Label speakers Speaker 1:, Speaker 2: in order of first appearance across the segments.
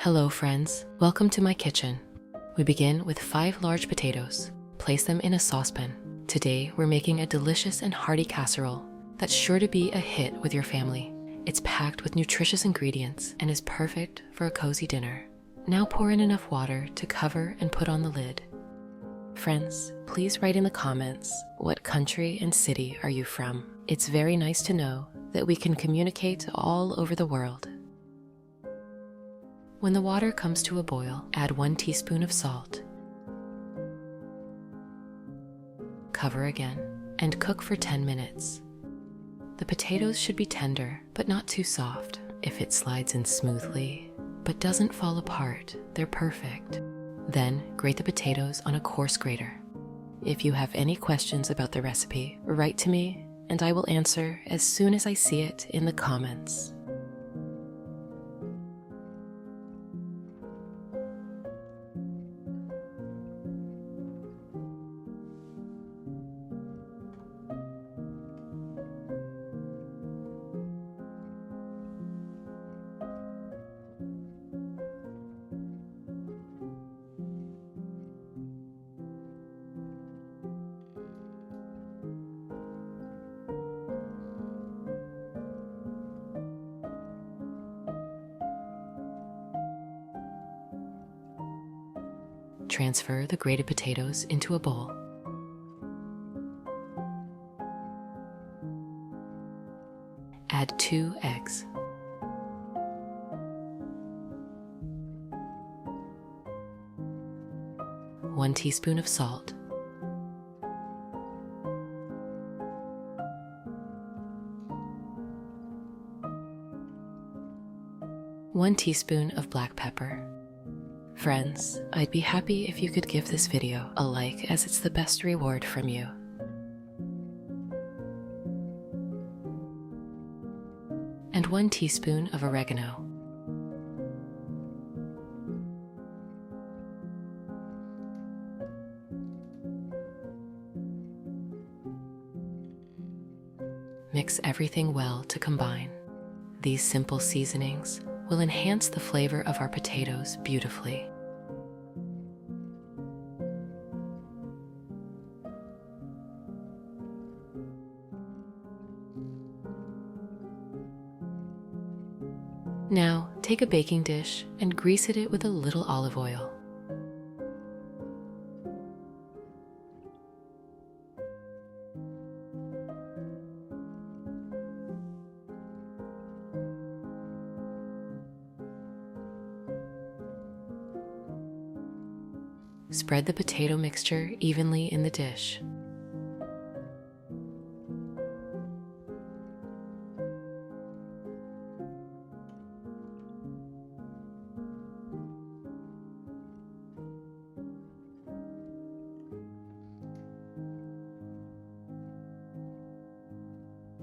Speaker 1: Hello friends, welcome to my kitchen. We begin with 5 large potatoes. Place them in a saucepan. Today we're making a delicious and hearty casserole that's sure to be a hit with your family. It's packed with nutritious ingredients and is perfect for a cozy dinner. Now pour in enough water to cover and put on the lid. Friends, please write in the comments what country and city are you from. It's very nice to know that we can communicate all over the world. When the water comes to a boil, add 1 teaspoon of salt. Cover again and cook for 10 minutes. The potatoes should be tender, but not too soft. If it slides in smoothly, but doesn't fall apart, they're perfect. Then grate the potatoes on a coarse grater. If you have any questions about the recipe, write to me and I will answer as soon as I see it in the comments. Transfer the grated potatoes into a bowl. Add 2 eggs. One teaspoon of salt. One teaspoon of black pepper. Friends, I'd be happy if you could give this video a like, as it's the best reward from you. And 1 teaspoon of oregano. Mix everything well to combine. These simple seasonings will enhance the flavor of our potatoes beautifully. Now, take a baking dish and grease it with a little olive oil. Spread the potato mixture evenly in the dish.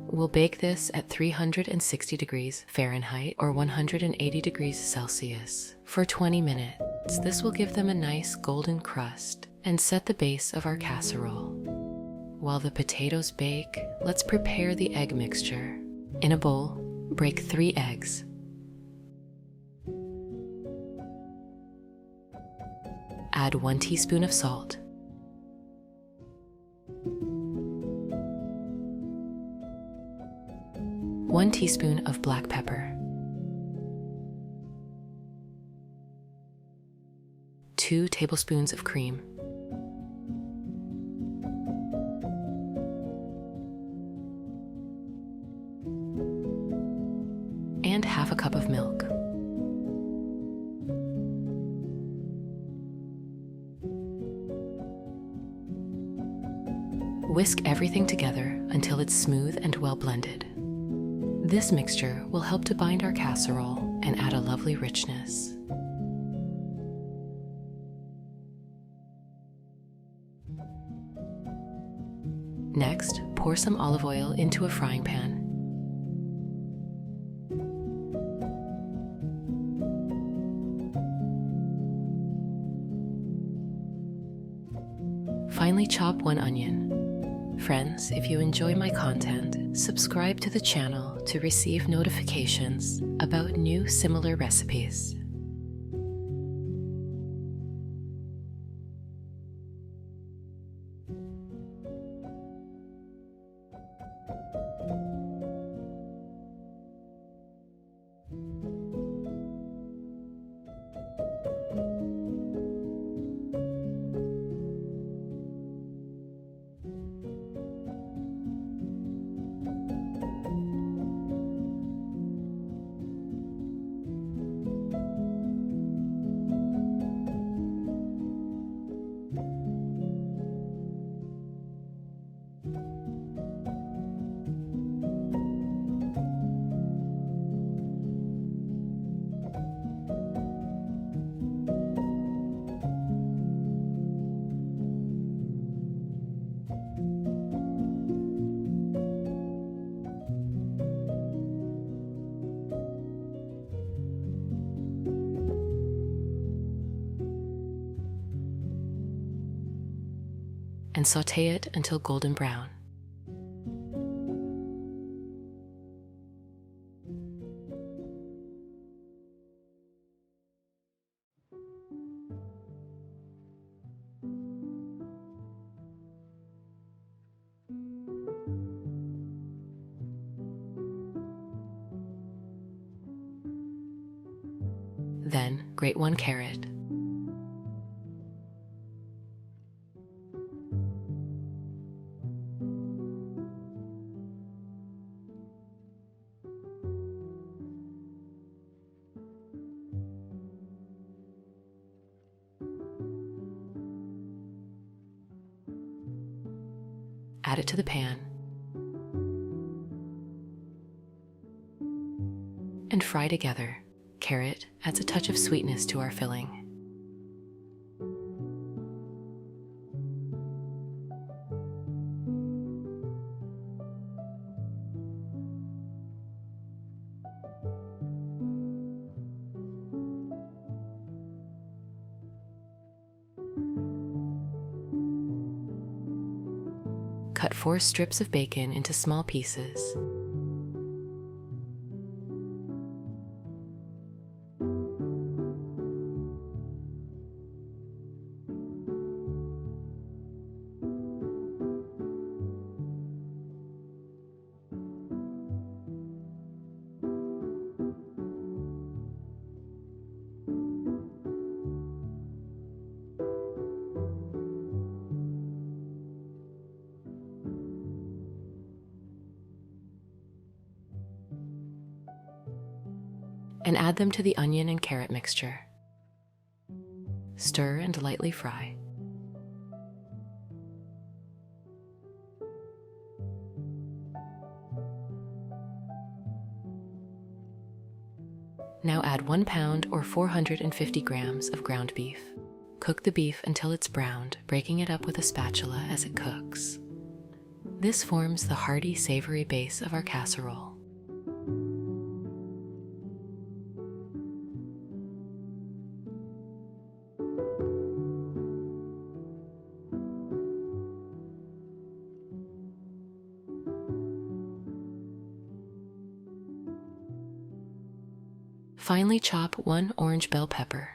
Speaker 1: We'll bake this at 360 degrees Fahrenheit or 180 degrees Celsius for 20 minutes. This will give them a nice golden crust and set the base of our casserole. While the potatoes bake, let's prepare the egg mixture. In a bowl, break 3 eggs. Add 1 teaspoon of salt. One teaspoon of black pepper. 2 tablespoons of cream. And half a cup of milk. Whisk everything together until it's smooth and well blended. This mixture will help to bind our casserole and add a lovely richness. Next, pour some olive oil into a frying pan. Finally, chop 1 onion. Friends, if you enjoy my content, subscribe to the channel to receive notifications about new similar recipes. and sauté it until golden brown. Then grate 1 carrot. Add it to the pan and fry together. Carrot adds a touch of sweetness to our filling. Cut 4 strips of bacon into small pieces. And add them to the onion and carrot mixture. Stir and lightly fry. Now add 1 pound or 450 grams of ground beef. Cook the beef until it's browned, breaking it up with a spatula as it cooks. This forms the hearty, savory base of our casserole. Finely chop 1 orange bell pepper.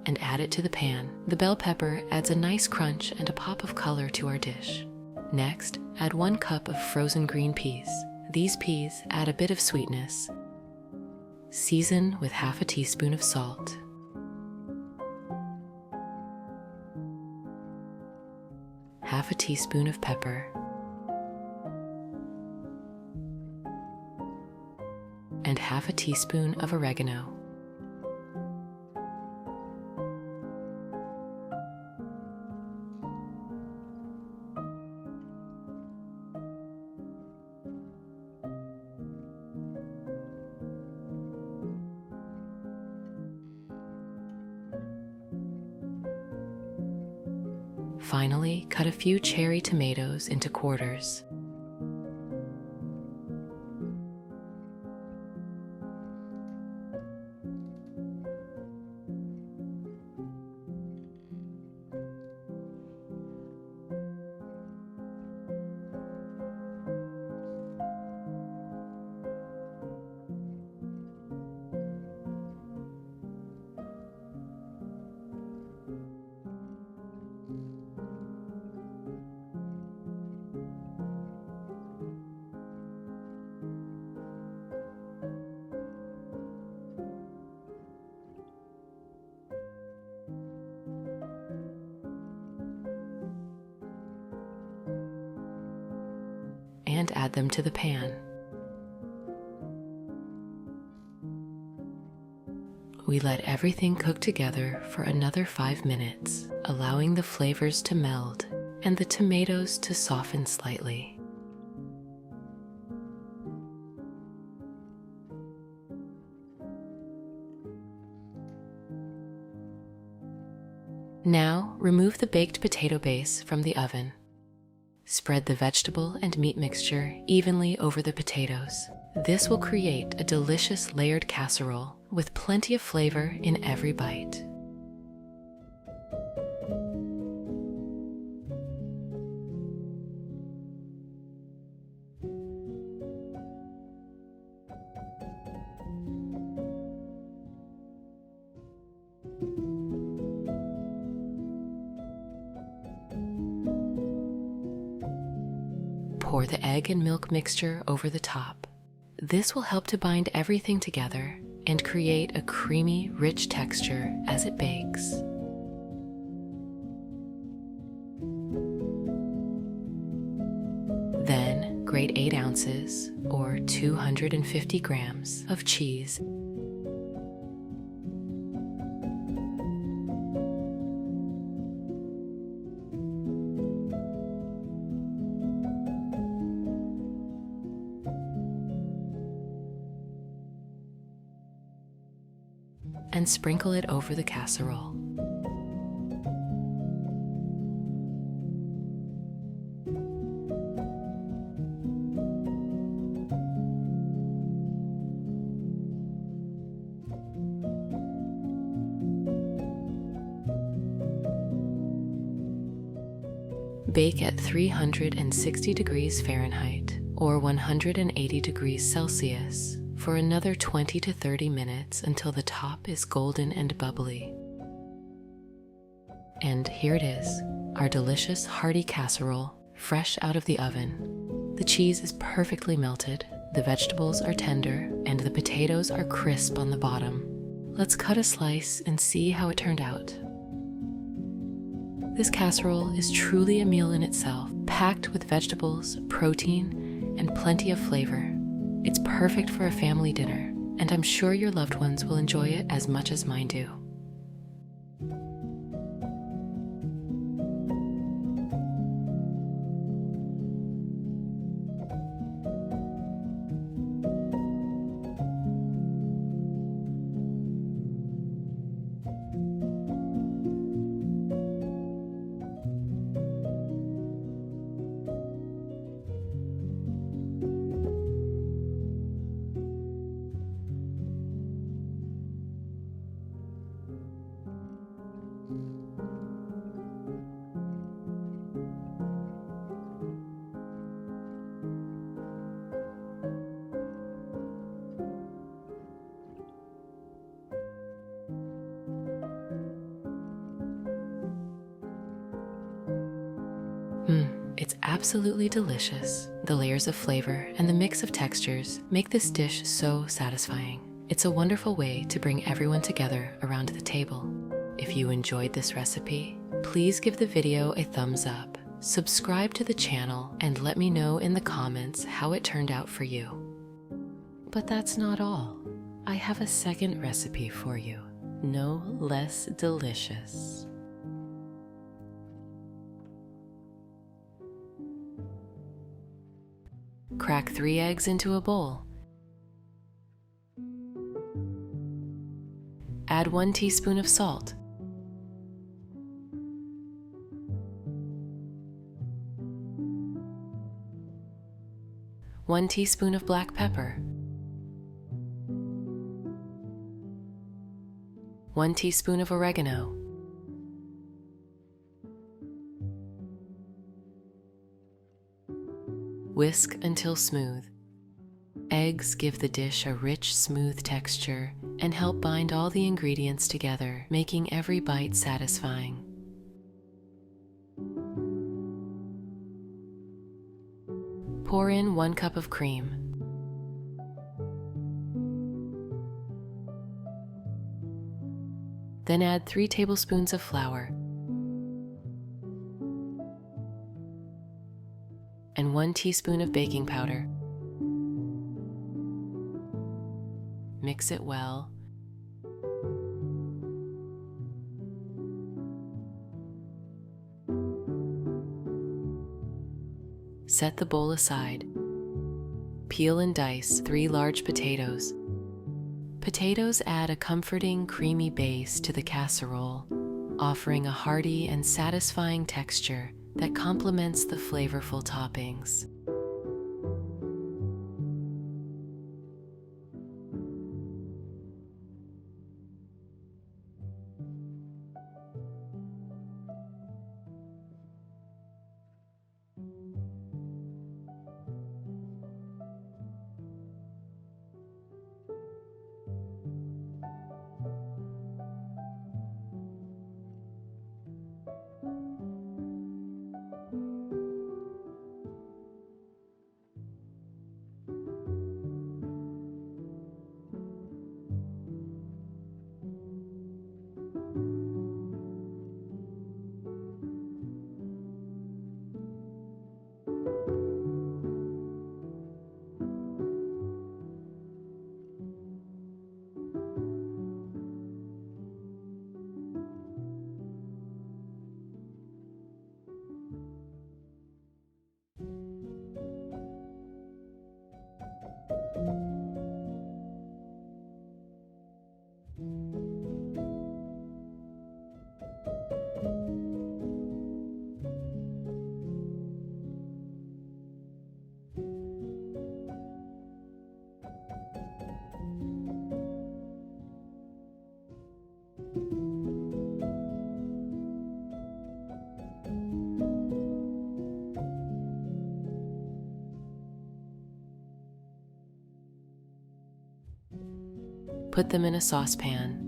Speaker 1: And add it to the pan. The bell pepper adds a nice crunch and a pop of color to our dish. Next, add 1 cup of frozen green peas. These peas add a bit of sweetness. Season with half a teaspoon of salt. Half a teaspoon of pepper. And half a teaspoon of oregano. Finally, cut a few cherry tomatoes into quarters. and add them to the pan. We let everything cook together for another 5 minutes, allowing the flavors to meld and the tomatoes to soften slightly. Now, remove the baked potato base from the oven. Spread the vegetable and meat mixture evenly over the potatoes. This will create a delicious layered casserole with plenty of flavor in every bite. Pour the egg and milk mixture over the top. This will help to bind everything together and create a creamy, rich texture as it bakes. Then grate 8 ounces or 250 grams of cheese. And sprinkle it over the casserole. Bake at 360 degrees Fahrenheit or 180 degrees Celsius for another 20 to 30 minutes until the top is golden and bubbly. And here it is, our delicious hearty casserole, fresh out of the oven. The cheese is perfectly melted, the vegetables are tender, and the potatoes are crisp on the bottom. Let's cut a slice and see how it turned out. This casserole is truly a meal in itself, packed with vegetables, protein, and plenty of flavor. It's perfect for a family dinner, and I'm sure your loved ones will enjoy it as much as mine do. It's absolutely delicious. The layers of flavor and the mix of textures make this dish so satisfying. It's a wonderful way to bring everyone together around the table. If you enjoyed this recipe, please give the video a thumbs up, subscribe to the channel, and let me know in the comments how it turned out for you. But that's not all. I have a second recipe for you, no less delicious. Crack 3 eggs into a bowl. Add 1 teaspoon of salt. One teaspoon of black pepper. 1 teaspoon of oregano. Whisk until smooth. Eggs give the dish a rich, smooth texture and help bind all the ingredients together, making every bite satisfying. Pour in 1 cup of cream. Then add 3 tablespoons of flour. and 1 teaspoon of baking powder. Mix it well. Set the bowl aside. Peel and dice 3 large potatoes. Potatoes add a comforting, creamy base to the casserole, offering a hearty and satisfying texture that complements the flavorful toppings. Put them in a saucepan.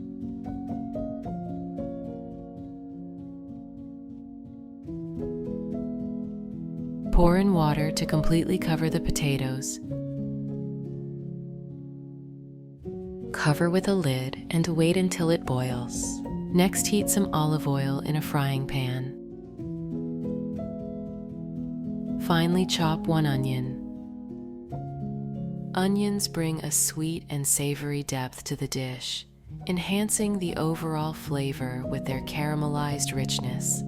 Speaker 1: Pour in water to completely cover the potatoes. Cover with a lid and wait until it boils. Next, heat some olive oil in a frying pan. Finely chop 1 onion. Onions bring a sweet and savory depth to the dish, enhancing the overall flavor with their caramelized richness.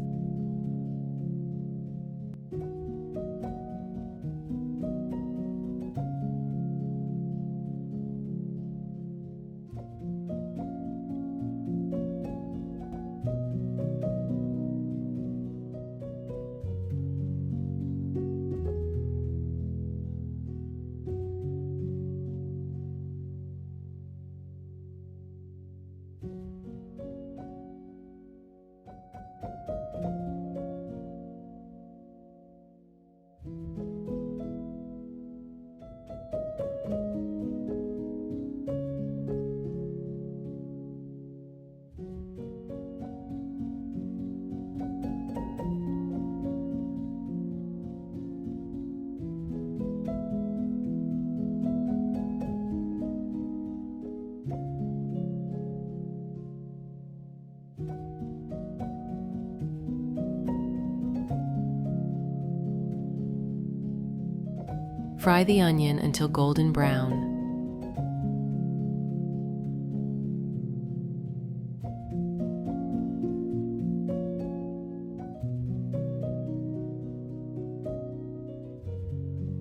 Speaker 1: Fry the onion until golden brown.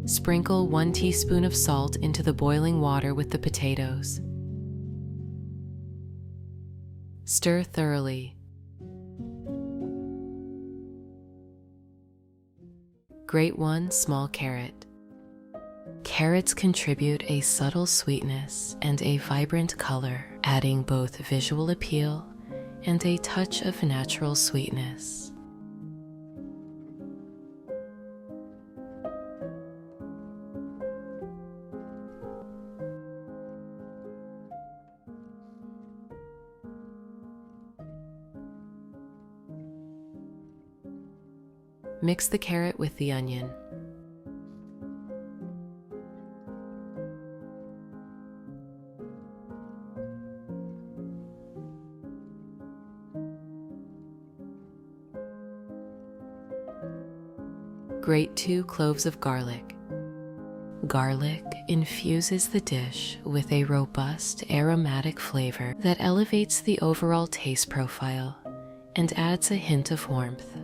Speaker 1: Sprinkle 1 teaspoon of salt into the boiling water with the potatoes. Stir thoroughly. Grate 1 small carrot. Carrots contribute a subtle sweetness and a vibrant color, adding both visual appeal and a touch of natural sweetness. Mix the carrot with the onion. Grate 2 cloves of garlic. Garlic infuses the dish with a robust aromatic flavor that elevates the overall taste profile and adds a hint of warmth.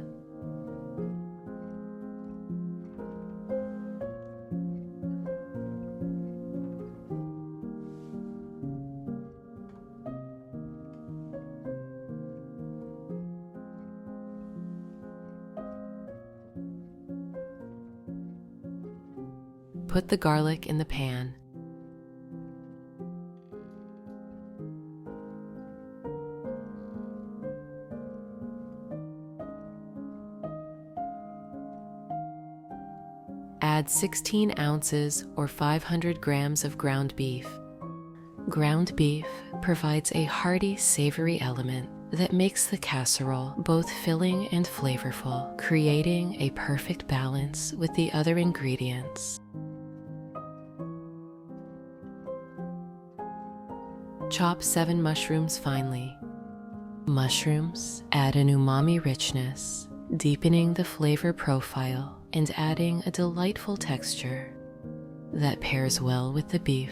Speaker 1: Put the garlic in the pan. Add 16 ounces or 500 grams of ground beef. Ground beef provides a hearty, savory element that makes the casserole both filling and flavorful, creating a perfect balance with the other ingredients. Chop 7 mushrooms finely. Mushrooms add an umami richness, deepening the flavor profile and adding a delightful texture that pairs well with the beef.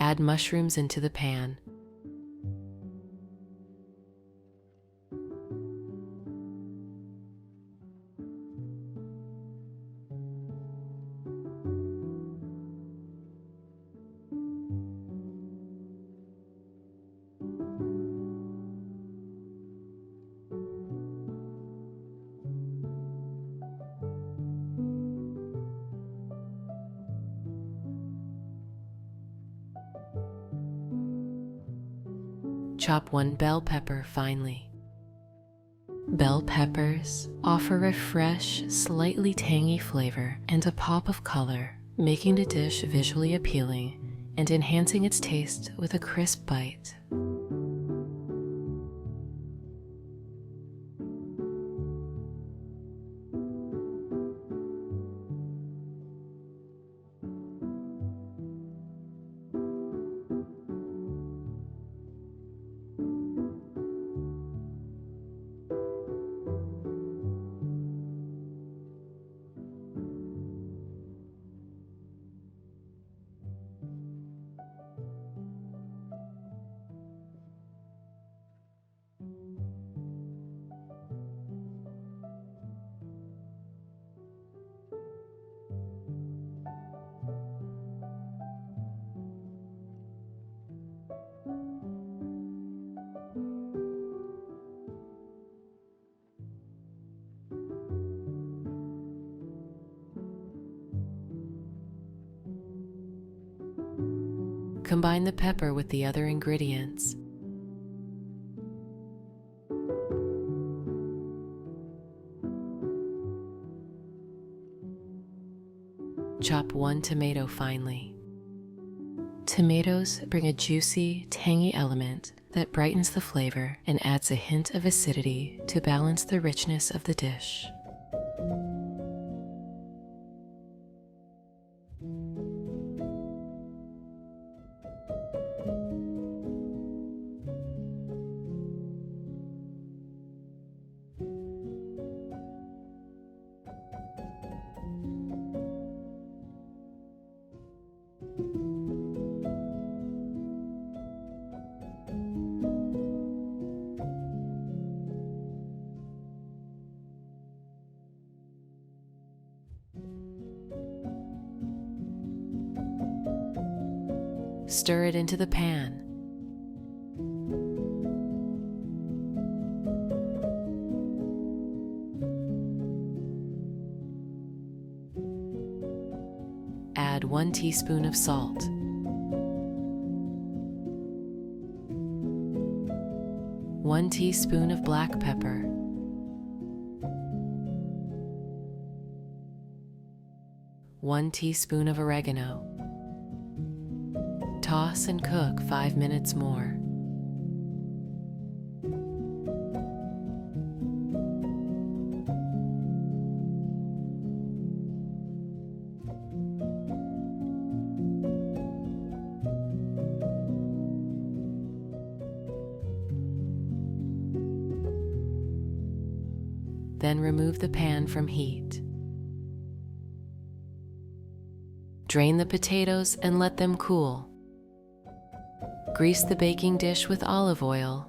Speaker 1: Add mushrooms into the pan. Chop 1 bell pepper finely. Bell peppers offer a fresh, slightly tangy flavor and a pop of color, making the dish visually appealing and enhancing its taste with a crisp bite. Combine the pepper with the other ingredients. Chop 1 tomato finely. Tomatoes bring a juicy, tangy element that brightens the flavor and adds a hint of acidity to balance the richness of the dish. Stir it into the pan. Add 1 teaspoon of salt. 1 teaspoon of black pepper. 1 teaspoon of oregano. Toss and cook 5 minutes more. Then remove the pan from heat. Drain the potatoes and let them cool. Grease the baking dish with olive oil.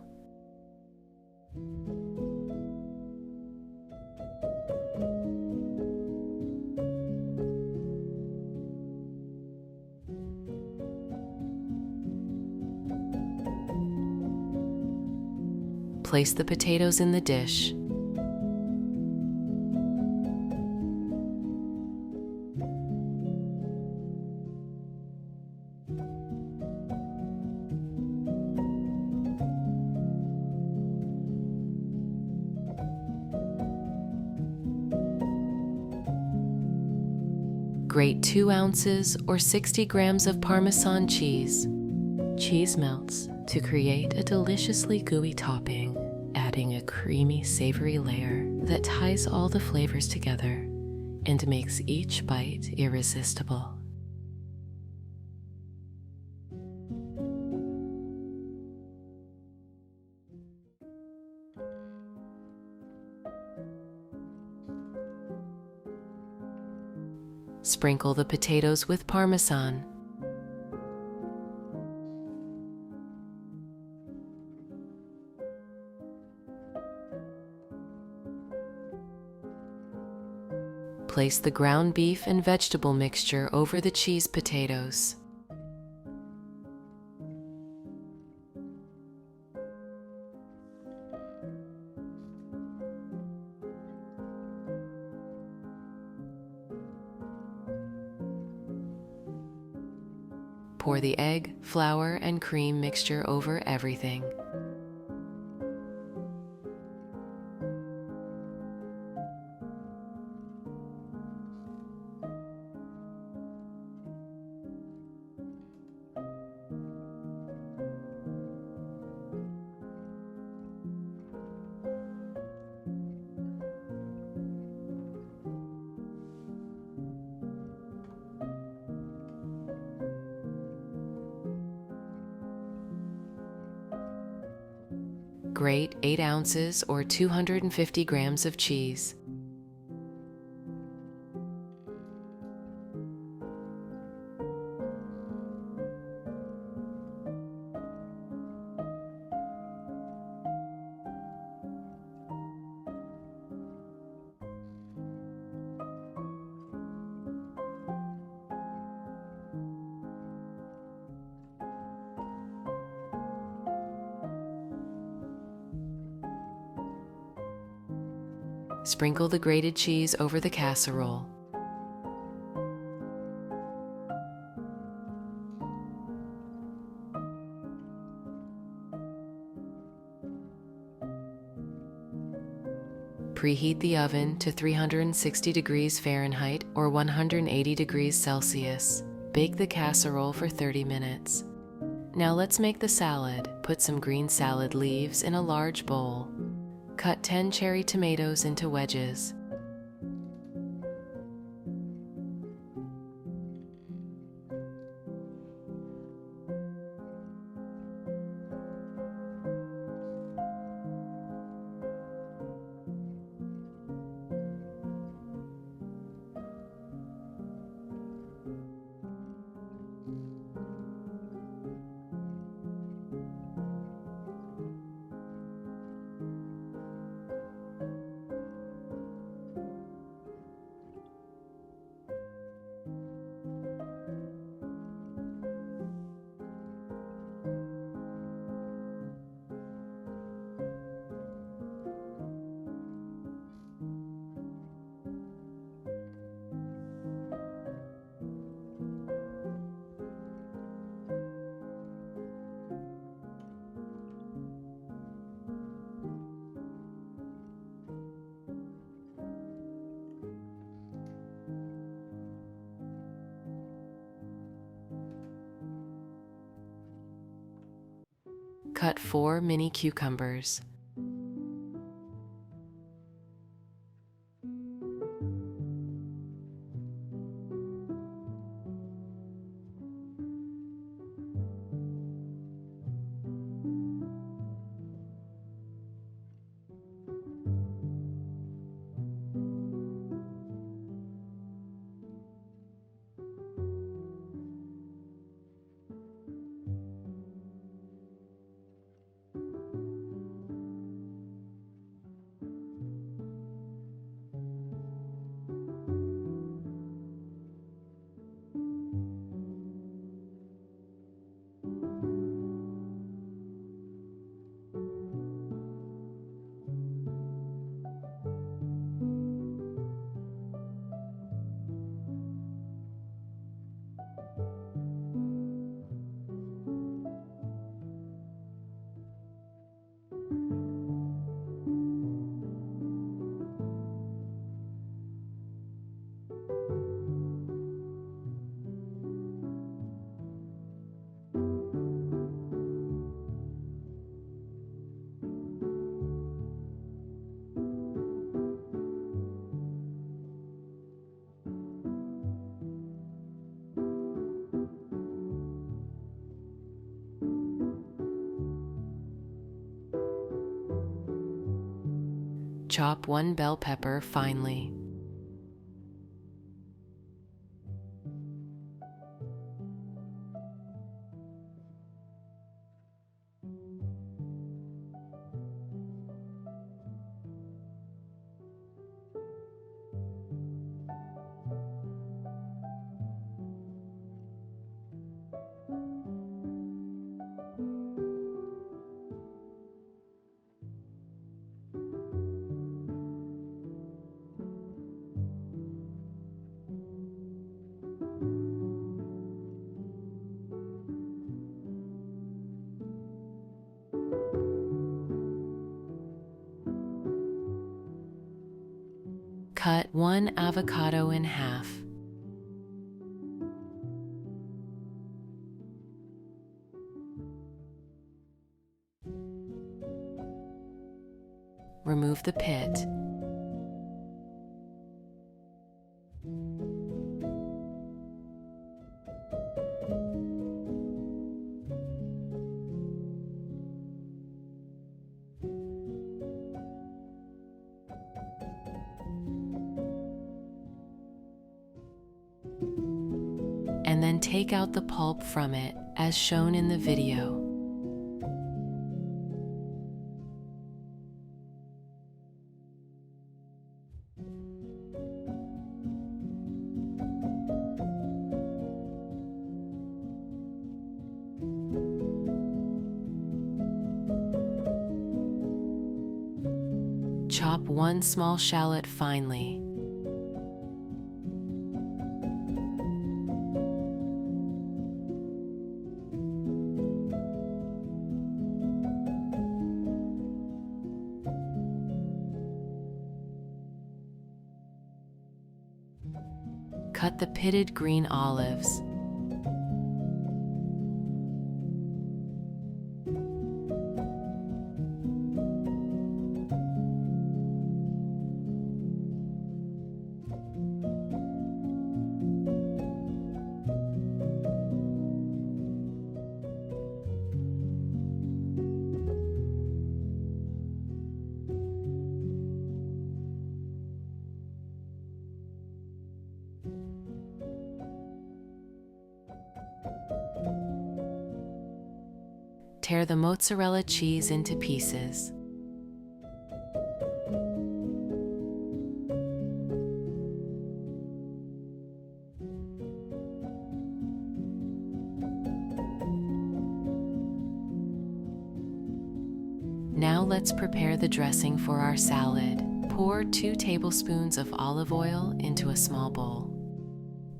Speaker 1: Place the potatoes in the dish. Grate 2 ounces or 60 grams of Parmesan cheese. Cheese melts to create a deliciously gooey topping, adding a creamy, savory layer that ties all the flavors together and makes each bite irresistible. Sprinkle the potatoes with Parmesan. Place the ground beef and vegetable mixture over the cheese potatoes. Pour the egg, flour, and cream mixture over everything. Grate 8 ounces or 250 grams of cheese. Sprinkle the grated cheese over the casserole. Preheat the oven to 360 degrees Fahrenheit or 180 degrees Celsius. Bake the casserole for 30 minutes. Now let's make the salad. Put some green salad leaves in a large bowl. Cut 10 cherry tomatoes into wedges. Cut 4 mini cucumbers. Chop 1 bell pepper finely. Cut 1 avocado in half. Remove the pit. And then take out the pulp from it, as shown in the video. Chop 1 small shallot finely. Cut the pitted green olives. Tear the mozzarella cheese into pieces. Now let's prepare the dressing for our salad. Pour 2 tablespoons of olive oil into a small bowl.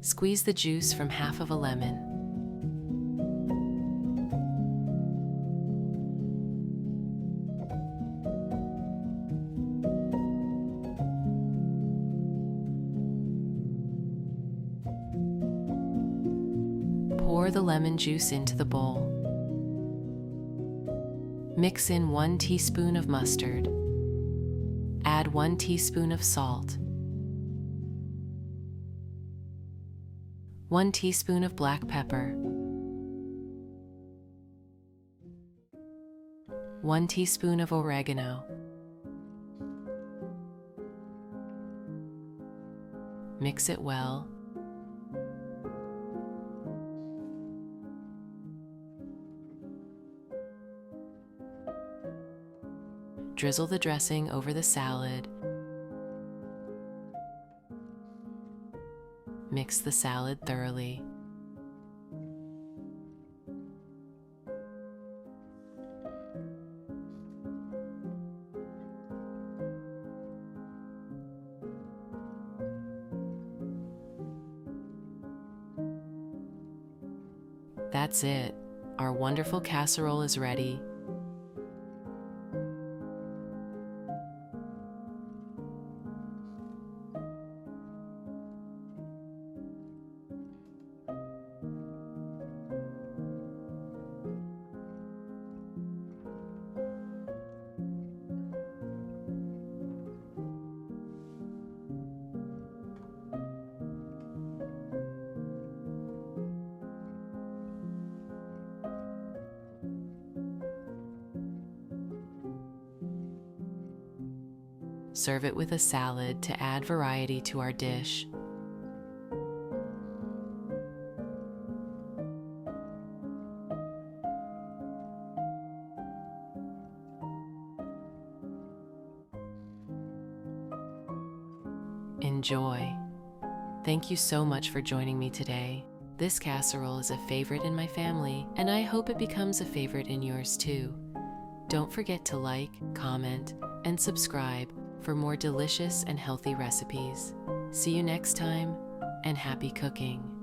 Speaker 1: Squeeze the juice from half of a lemon. Pour the lemon juice into the bowl. Mix in 1 teaspoon of mustard. Add 1 teaspoon of salt. 1 teaspoon of black pepper. 1 teaspoon of oregano. Mix it well. Drizzle the dressing over the salad. Mix the salad thoroughly. That's it. Our wonderful casserole is ready. Serve it with a salad to add variety to our dish. Enjoy. Thank you so much for joining me today. This casserole is a favorite in my family, and I hope it becomes a favorite in yours too. Don't forget to like, comment, and subscribe for more delicious and healthy recipes. See you next time, and happy cooking!